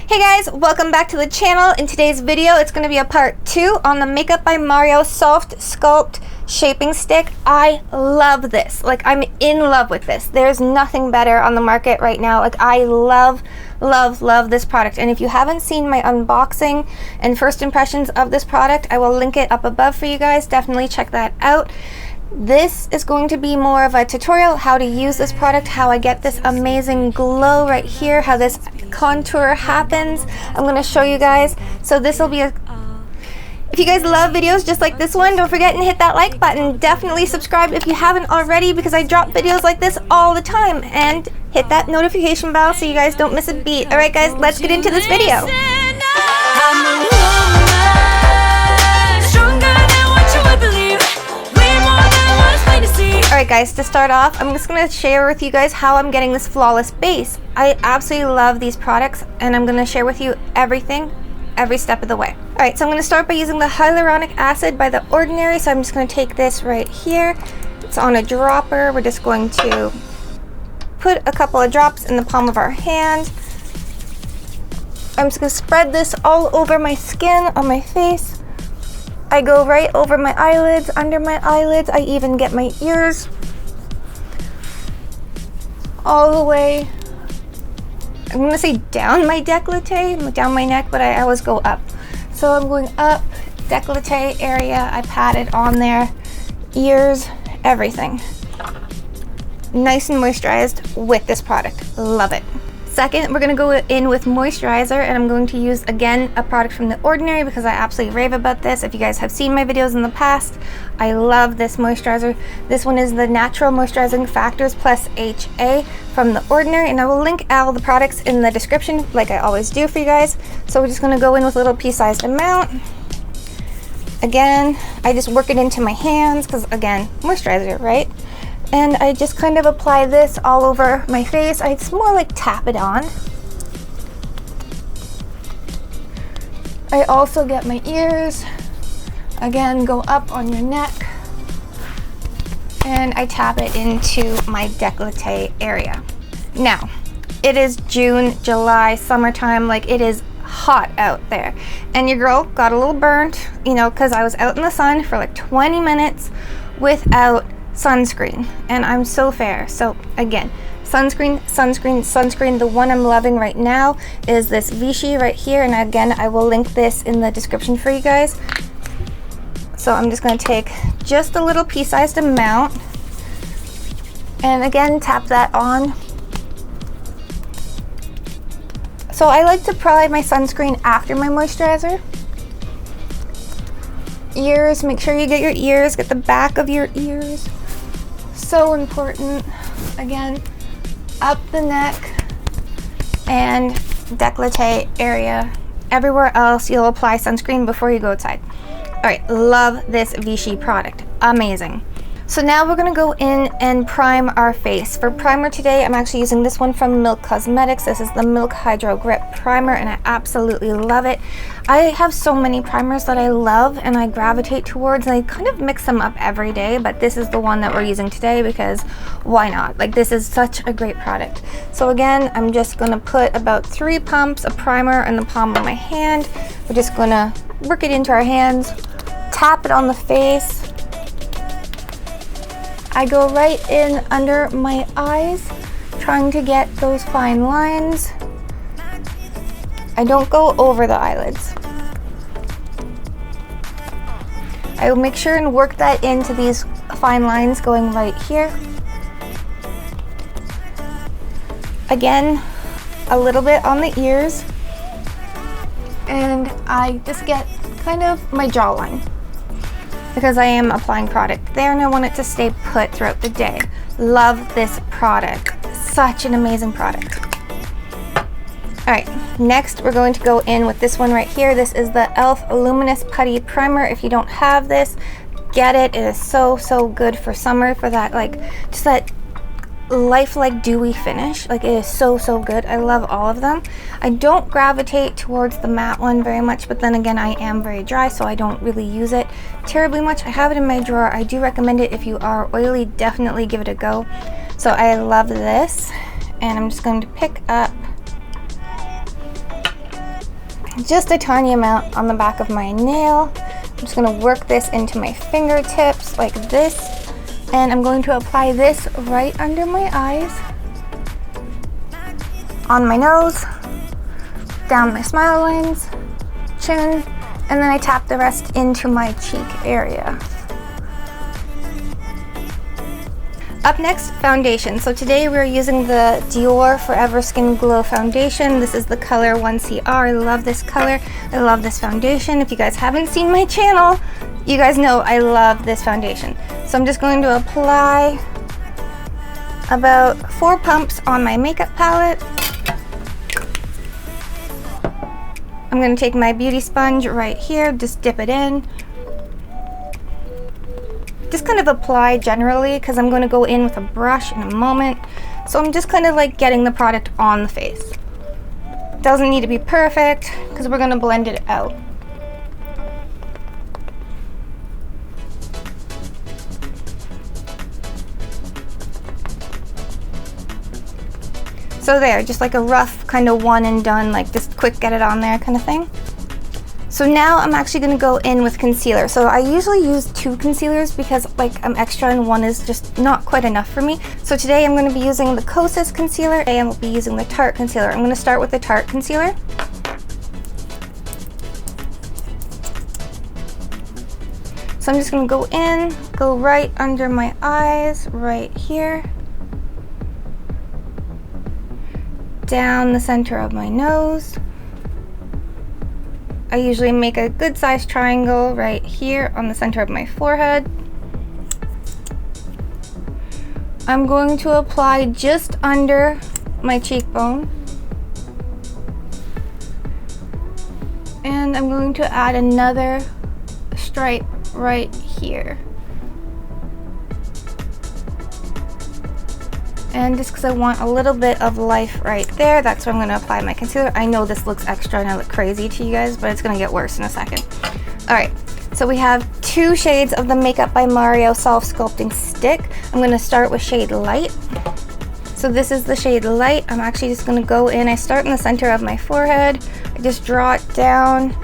Hey guys, welcome back to the channel. In today's video, it's going to be a part 2 on the Makeup by Mario Soft Sculpt Shaping Stick. I love this. Like, I'm in love with this. There's nothing better on the market right now. Like, I love this product. And if you haven't seen my unboxing and first impressions of this product, I will link it up above for you guys. Definitely check that out. This is going to be more of a tutorial how to use this product, how I get this amazing glow right here, how this contour happens. I'm going to show you guys. So this will be a... If you guys love videos just like this one, don't forget and hit that like button. Definitely subscribe if you haven't already, because I drop videos like this all the time. And hit that notification bell so you guys don't miss a beat. Alright guys, let's get into this video. Alright guys, to start off, I'm just going to share with you guys how I'm getting this flawless base. I absolutely love these products, and I'm going to share with you everything, every step of the way. Alright, so I'm going to start by using the hyaluronic acid by The Ordinary. So I'm just going to take this right here. It's on a dropper. We're just going to put a couple of drops in the palm of our hand. I'm just going to spread this all over my skin, on my face. I go right over my eyelids, under my eyelids. I even get my ears all the way. I'm going to say down my décolleté, down my neck, but I always go up. So I'm going up, décolleté area. I pat it on there, ears, everything. Nice and moisturized with this product. Love it. Second, we're going to go in with moisturizer, and I'm going to use, again, a product from The Ordinary because I absolutely rave about this. If you guys have seen my videos in the past, I love this moisturizer. This one is the Natural Moisturizing Factors Plus HA from The Ordinary, and I will link all the products in the description like I always do for you guys. So we're just going to go in with a little pea-sized amount. Again, I just work it into my hands because, again, moisturizer, right? And I just kind of apply this all over my face. It's more like tap it on. I also get my ears. Again, go up on your neck. And I tap it into my décolleté area. Now, it is June, July, summertime. Like, it is hot out there. And your girl got a little burnt, you know, because I was out in the sun for like 20 minutes without sunscreen, and I'm so fair. So again, sunscreen. The one I'm loving right now is this Vichy right here, and again, I will link this in the description for you guys. So I'm just going to take just a little pea-sized amount, and again, tap that on. So I like to apply my sunscreen after my moisturizer. Ears, make sure you get your ears, get the back of your ears. So important. Again, up the neck and décolleté area. Everywhere else you'll apply sunscreen before you go outside. Alright, love this Vichy product. Amazing. So now we're going to go in and prime our face. For primer today, I'm actually using this one from Milk Cosmetics. This is the Milk Hydro Grip Primer, and I absolutely love it. I have so many primers that I love and I gravitate towards, and I kind of mix them up every day, but this is the one that we're using today because why not? Like, this is such a great product. So again, I'm just going to put about 3 pumps of primer in the palm of my hand. We're just going to work it into our hands, tap it on the face. I go right in under my eyes, trying to get those fine lines. I don't go over the eyelids. I will make sure and work that into these fine lines going right here. Again, a little bit on the ears. And I just get kind of my jawline, because I am applying product there and I want it to stay put throughout the day. Love this product. Such an amazing product. Alright, next we're going to go in with this one right here. This is the e.l.f. Luminous Putty Primer. If you don't have this, get it. It is so good for summer, for that, like, just that lifelike dewy finish. Like, it is so good. I love all of them. I don't gravitate towards the matte one very much, but then again, I am very dry, so I don't really use it terribly much. I have it in my drawer. I do recommend it if you are oily. Definitely give it a go. So I love this, and I'm just going to pick up just a tiny amount on the back of my nail. I'm just going to work this into my fingertips like this, and I'm going to apply this right under my eyes, on my nose, down my smile lines, chin, and then I tap the rest into my cheek area. Up next, foundation. So today we're using the Dior Forever Skin Glow Foundation. This is the color 1CR. I love this color. I love this foundation. If you guys haven't seen my channel, you guys know I love this foundation. So I'm just going to apply about 4 pumps on my makeup palette. I'm going to take my beauty sponge right here, just dip it in. Just kind of apply generally because I'm going to go in with a brush in a moment. So I'm just kind of like getting the product on the face. Doesn't need to be perfect because we're going to blend it out. So there, just like a rough kind of one and done, like just quick get it on there kind of thing. So now I'm actually going to go in with concealer. So I usually use 2 concealers because like I'm extra and one is just not quite enough for me. So today I'm going to be using the Kosas concealer and we'll be using the Tarte concealer. I'm going to start with the Tarte concealer. So I'm just going to go in, go right under my eyes, right here. Down the center of my nose. I usually make a good sized triangle right here on the center of my forehead. I'm going to apply just under my cheekbone. And I'm going to add another stripe right here. And just because I want a little bit of life right there, that's where I'm going to apply my concealer. I know this looks extra and I look crazy to you guys, but it's going to get worse in a second. Alright, so we have 2 shades of the Makeup by Mario Self Sculpting Stick. I'm going to start with shade Light. So this is the shade Light. I'm actually just going to go in. I start in the center of my forehead. I just draw it down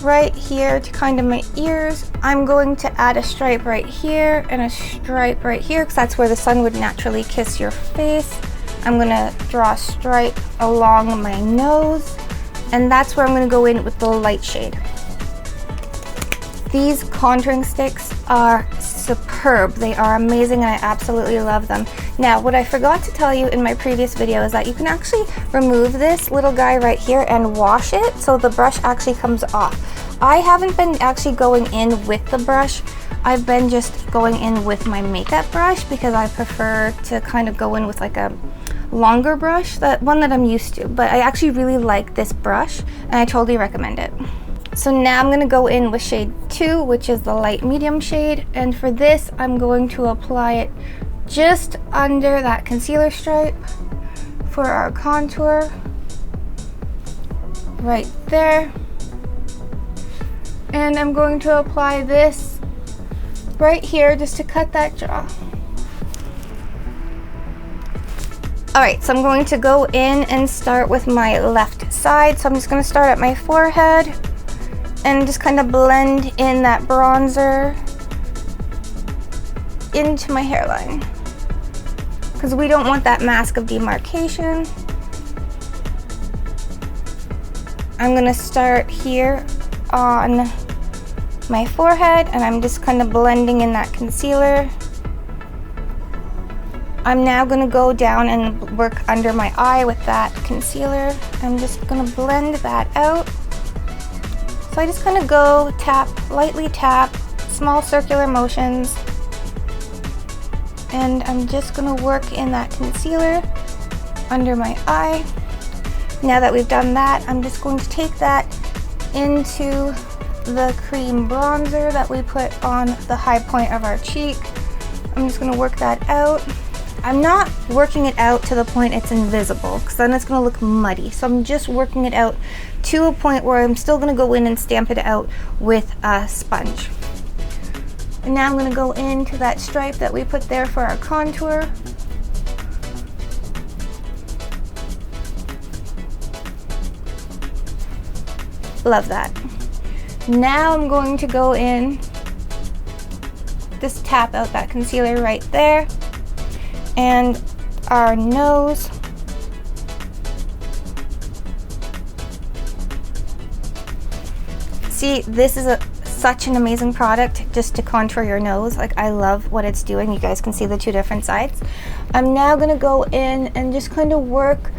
right here to kind of my ears. I'm going to add a stripe right here and a stripe right here because that's where the sun would naturally kiss your face. I'm going to draw a stripe along my nose, and that's where I'm going to go in with the light shade. These contouring sticks are superb. They are amazing and I absolutely love them. Now, what I forgot to tell you in my previous video is that you can actually remove this little guy right here and wash it so the brush actually comes off. I haven't been actually going in with the brush. I've been just going in with my makeup brush because I prefer to kind of go in with like a longer brush, that one that I'm used to. But I actually really like this brush and I totally recommend it. So now I'm going to go in with shade 2, which is the light medium shade, and for this I'm going to apply it just under that concealer stripe for our contour right there. And I'm going to apply this right here just to cut that jaw. Alright, so I'm going to go in and start with my left side. So I'm just going to start at my forehead and just kind of blend in that bronzer into my hairline because we don't want that mask of demarcation. I'm going to start here on my forehead and I'm just kind of blending in that concealer. I'm now going to go down and work under my eye with that concealer. I'm just going to blend that out. So I just kind of go tap, lightly tap, small circular motions, and I'm just going to work in that concealer under my eye. Now that we've done that, I'm just going to take that into the cream bronzer that we put on the high point of our cheek. I'm just going to work that out. I'm not working it out to the point it's invisible because then it's going to look muddy. So I'm just working it out to a point where I'm still going to go in and stamp it out with a sponge. And now I'm going to go into that stripe that we put there for our contour. Love that. Now I'm going to go in, just tap out that concealer right there, and our nose. See, this is such an amazing product just to contour your nose. Like, I love what it's doing. You guys can see the two different sides. I'm now gonna go in and just kind of work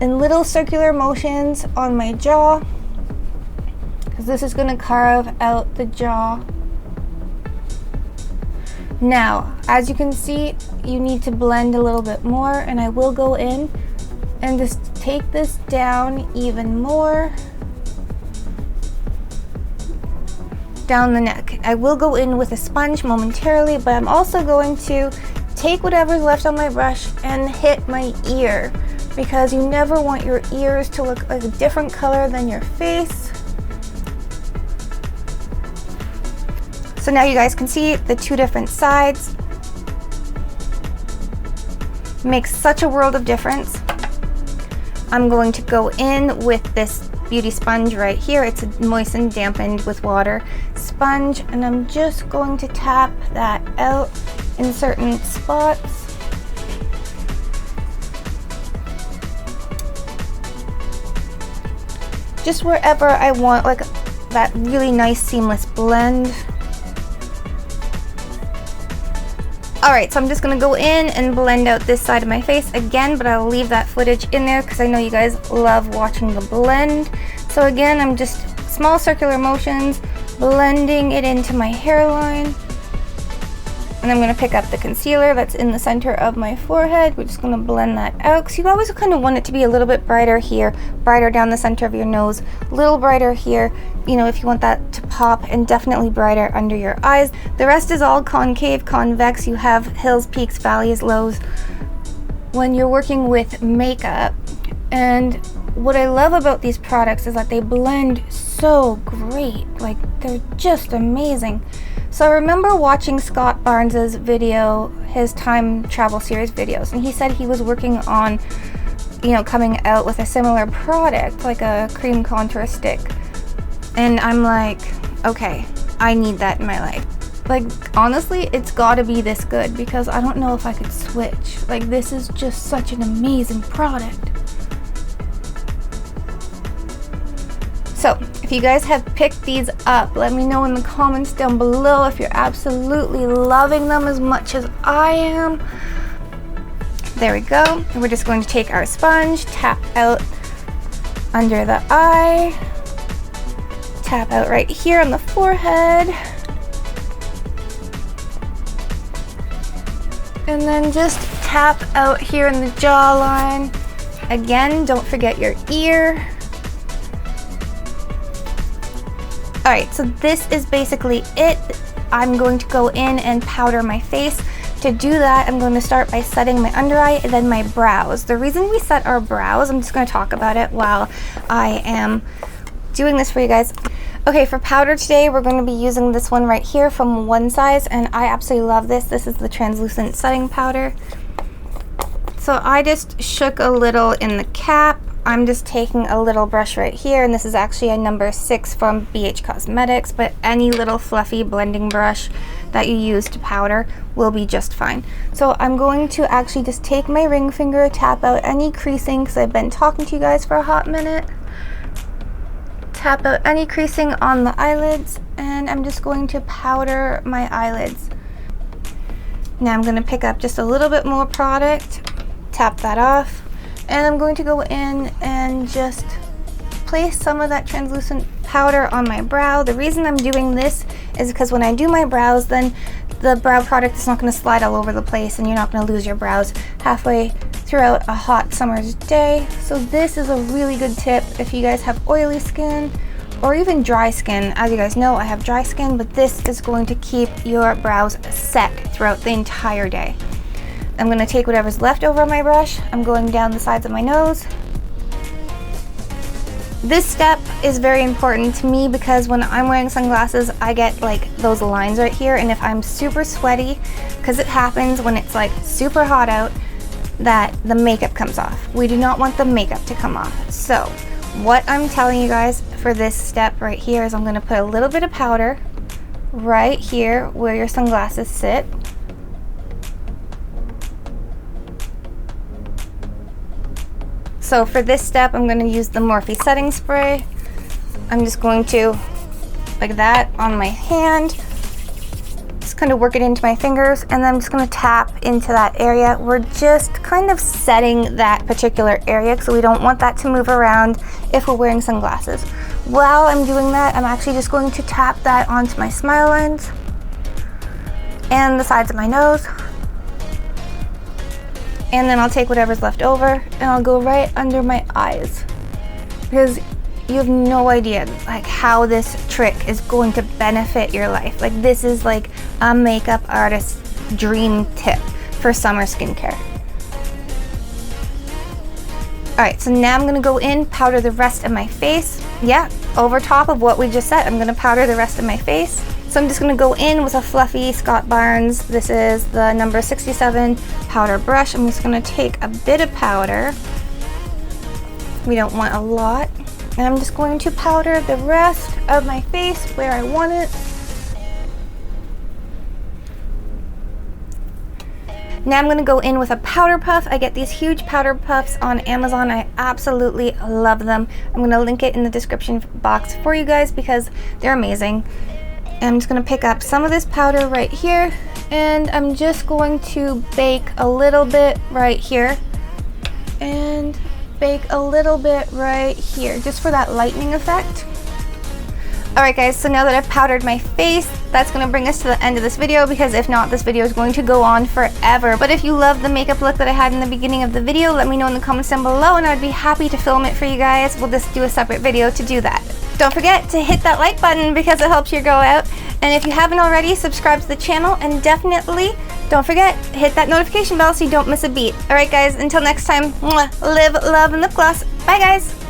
in little circular motions on my jaw, because this is gonna carve out the jaw. Now, as you can see, you need to blend a little bit more, and I will go in and just take this down even more. Down the neck. I will go in with a sponge momentarily, but I'm also going to take whatever's left on my brush and hit my ear, because you never want your ears to look like a different color than your face. So now you guys can see the two different sides. Makes such a world of difference. I'm going to go in with this beauty sponge right here. It's a moistened, dampened with water sponge, and I'm just going to tap that out in certain spots. Just wherever I want, like that really nice seamless blend. Alright, so I'm just going to go in and blend out this side of my face again, but I'll leave that footage in there because I know you guys love watching the blend. So again, I'm just small circular motions, blending it into my hairline. And I'm going to pick up the concealer that's in the center of my forehead. We're just going to blend that out, because you always kind of want it to be a little bit brighter here, brighter down the center of your nose, a little brighter here, you know, if you want that to pop, and definitely brighter under your eyes. The rest is all concave, convex. You have hills, peaks, valleys, lows when you're working with makeup. And what I love about these products is that they blend so great. Like, they're just amazing. So I remember watching Scott Barnes's video, his time travel series videos, and he said he was working on, you know, coming out with a similar product, like a cream contour stick. And I'm like, okay, I need that in my life. Like, honestly, it's gotta be this good, because I don't know if I could switch. Like, this is just such an amazing product. So, if you guys have picked these up, let me know in the comments down below if you're absolutely loving them as much as I am. There we go. And we're just going to take our sponge, tap out under the eye, tap out right here on the forehead, and then just tap out here in the jawline. Again, don't forget your ear. Alright, so this is basically it. I'm going to go in and powder my face. To do that, I'm going to start by setting my under eye and then my brows. The reason we set our brows, I'm just going to talk about it while I am doing this for you guys. Okay, for powder today, we're going to be using this one right here from One Size, and I absolutely love this. This is the translucent setting powder. So I just shook a little in the cap. I'm just taking a little brush right here, and this is actually a number 6 from BH Cosmetics, but any little fluffy blending brush that you use to powder will be just fine. So I'm going to actually just take my ring finger, tap out any creasing, because I've been talking to you guys for a hot minute. Tap out any creasing on the eyelids, and I'm just going to powder my eyelids. Now I'm going to pick up just a little bit more product, tap that off. And I'm going to go in and just place some of that translucent powder on my brow. The reason I'm doing this is because when I do my brows, then the brow product is not going to slide all over the place, and you're not going to lose your brows halfway throughout a hot summer's day. So this is a really good tip if you guys have oily skin or even dry skin. As you guys know, I have dry skin, but this is going to keep your brows set throughout the entire day. I'm going to take whatever's left over on my brush. I'm going down the sides of my nose. This step is very important to me because when I'm wearing sunglasses, I get like those lines right here, and if I'm super sweaty, because it happens when it's like super hot out, that the makeup comes off. We do not want the makeup to come off. So what I'm telling you guys for this step right here is I'm going to put a little bit of powder right here where your sunglasses sit. So for this step, I'm going to use the Morphe setting spray. I'm just going to, like that, on my hand. Just kind of work it into my fingers, and then I'm just going to tap into that area. We're just kind of setting that particular area because we don't want that to move around if we're wearing sunglasses. While I'm doing that, I'm actually just going to tap that onto my smile lines and the sides of my nose. And then I'll take whatever's left over and I'll go right under my eyes, because you have no idea like how this trick is going to benefit your life. Like, this is like a makeup artist's dream tip for summer skincare. Alright, so now I'm gonna go in, powder the rest of my face. Yeah, over top of what we just said, I'm gonna powder the rest of my face. So I'm just gonna go in with a fluffy Scott Barnes. This is the number 67 powder brush. I'm just gonna take a bit of powder. We don't want a lot. And I'm just going to powder the rest of my face where I want it. Now I'm going to go in with a powder puff. I get these huge powder puffs on Amazon. I absolutely love them. I'm going to link it in the description box for you guys because they're amazing. And I'm just going to pick up some of this powder right here, and I'm just going to bake a little bit right here and bake a little bit right here, just for that lightening effect. Alright guys, so now that I've powdered my face, that's going to bring us to the end of this video, because if not, this video is going to go on forever. But if you love the makeup look that I had in the beginning of the video, let me know in the comments down below and I'd be happy to film it for you guys. We'll just do a separate video to do that. Don't forget to hit that like button because it helps your girl out. And if you haven't already, subscribe to the channel, and definitely don't forget, hit that notification bell so you don't miss a beat. Alright guys, until next time, live, love, and lip gloss. Bye guys!